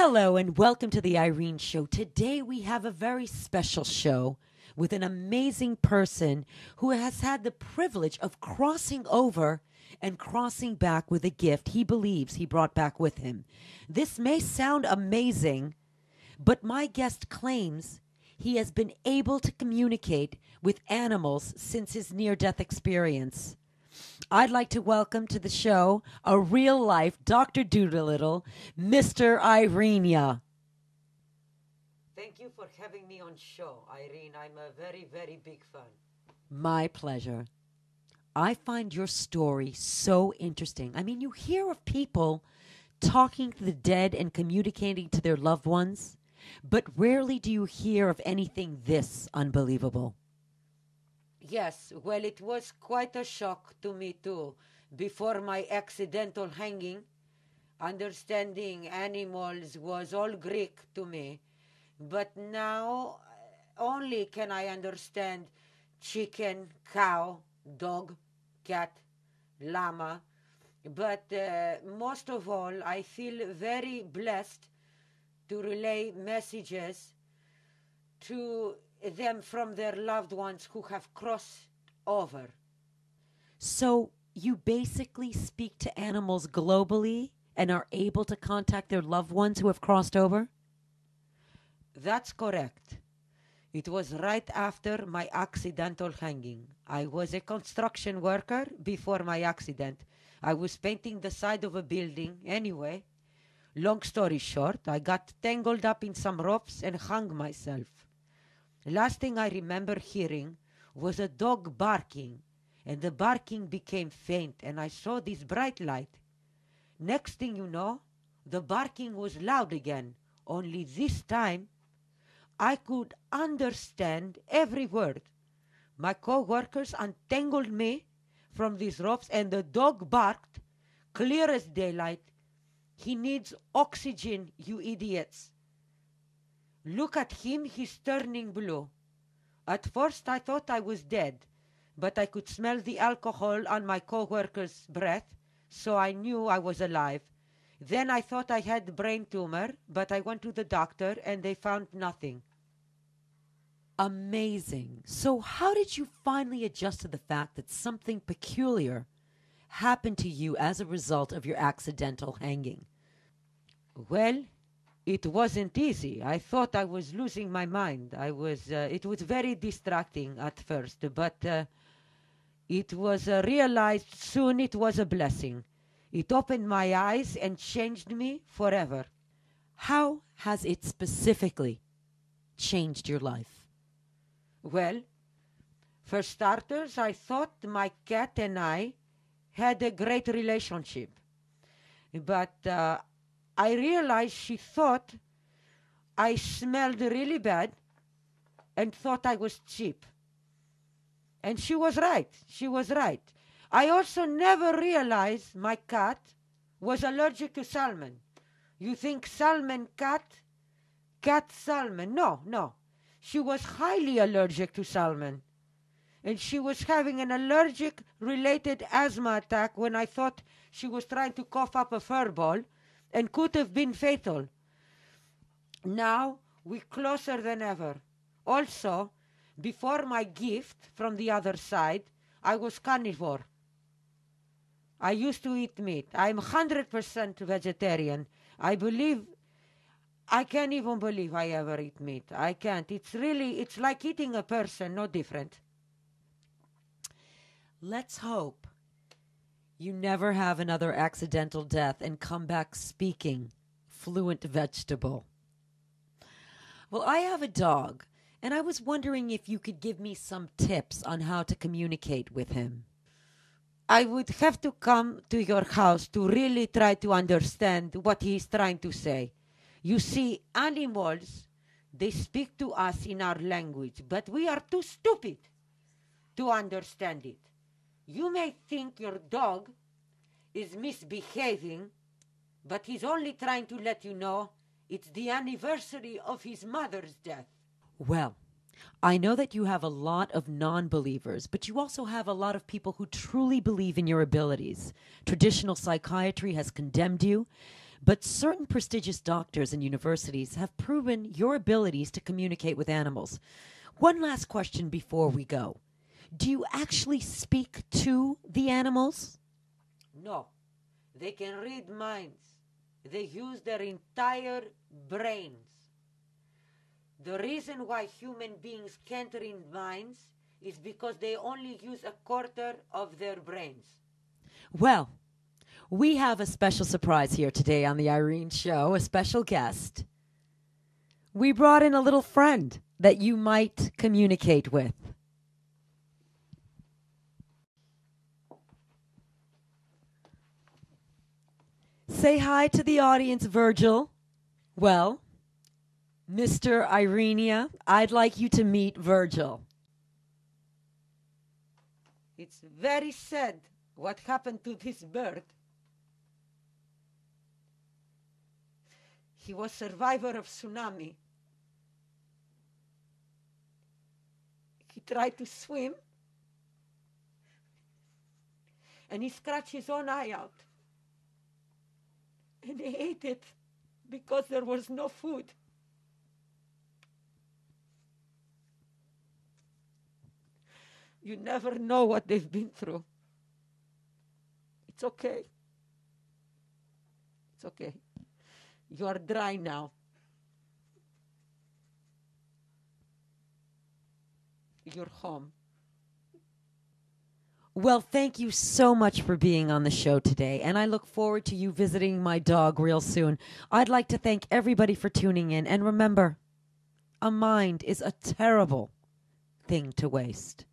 Hello and welcome to the Irene Show. Today we have a very special show with an amazing person who has had the privilege of crossing over and crossing back with a gift he believes he brought back with him. This may sound amazing, but my guest claims he has been able to communicate with animals since his near-death experience. I'd like to welcome to the show a real-life Dr. Doolittle, Mr. Irenia. Thank you for having me on show, Irene. I'm a very, very big fan. My pleasure. I find your story so interesting. I mean, you hear of people talking to the dead and communicating to their loved ones, but rarely do you hear of anything this unbelievable. Yes, well, it was quite a shock to me too. Before my accidental hanging, understanding animals was all Greek to me. But now only can I understand chicken, cow, dog, cat, llama. But most of all, I feel very blessed to relay messages to them from their loved ones who have crossed over. So you basically speak to animals globally and are able to contact their loved ones who have crossed over? That's correct. It was right after my accidental hanging. I was a construction worker before my accident. I was painting the side of a building anyway. Long story short, I got tangled up in some ropes and hung myself. Last thing I remember hearing was a dog barking, and the barking became faint, and I saw this bright light. Next thing you know, the barking was loud again, only this time I could understand every word. My co-workers untangled me from these ropes, and the dog barked, clear as daylight. He needs oxygen, you idiots. Look at him, he's turning blue. At first I thought I was dead, but I could smell the alcohol on my co-worker's breath, so I knew I was alive. Then I thought I had brain tumor, but I went to the doctor and they found nothing. Amazing. So how did you finally adjust to the fact that something peculiar happened to you as a result of your accidental hanging? Well, it wasn't easy. I thought I was losing my mind. It was very distracting at first, but it was realized soon it was a blessing. It opened my eyes and changed me forever. How has it specifically changed your life? Well, for starters, I thought my cat and I had a great relationship. But I realized she thought I smelled really bad and thought I was cheap. And she was right. She was right. I also never realized my cat was allergic to salmon. You think salmon cat salmon. No. She was highly allergic to salmon. And she was having an allergic-related asthma attack when I thought she was trying to cough up a fur ball and could have been fatal. Now we're closer than ever. Also, before my gift from the other side, I was carnivore. I used to eat meat. I'm 100% vegetarian. I can't even believe I ever eat meat. I can't. It's like eating a person, no different. Let's hope you never have another accidental death and come back speaking fluent vegetable. Well, I have a dog, and I was wondering if you could give me some tips on how to communicate with him. I would have to come to your house to really try to understand what he's trying to say. You see, animals, they speak to us in our language, but we are too stupid to understand it. You may think your dog is misbehaving, but he's only trying to let you know it's the anniversary of his mother's death. Well, I know that you have a lot of non-believers, but you also have a lot of people who truly believe in your abilities. Traditional psychiatry has condemned you, But certain prestigious doctors and universities have proven your abilities to communicate with animals. One last question before we go. Do you actually speak to the animals? No, they can read minds. They use their entire brains. The reason why human beings can't read minds is because they only use a quarter of their brains. Well, we have a special surprise here today on the Irene Show, a special guest. We brought in a little friend that you might communicate with. Say hi to the audience, Virgil. Well, Mr. Irenia, I'd like you to meet Virgil. It's very sad what happened to this bird. He was survivor of tsunami. He tried to swim and he scratched his own eye out. And he ate it because there was no food. You never know what they've been through. It's okay. It's okay. You are dry now. You're home. Well, thank you so much for being on the show today, and I look forward to you visiting my dog real soon. I'd like to thank everybody for tuning in, and remember, a mind is a terrible thing to waste.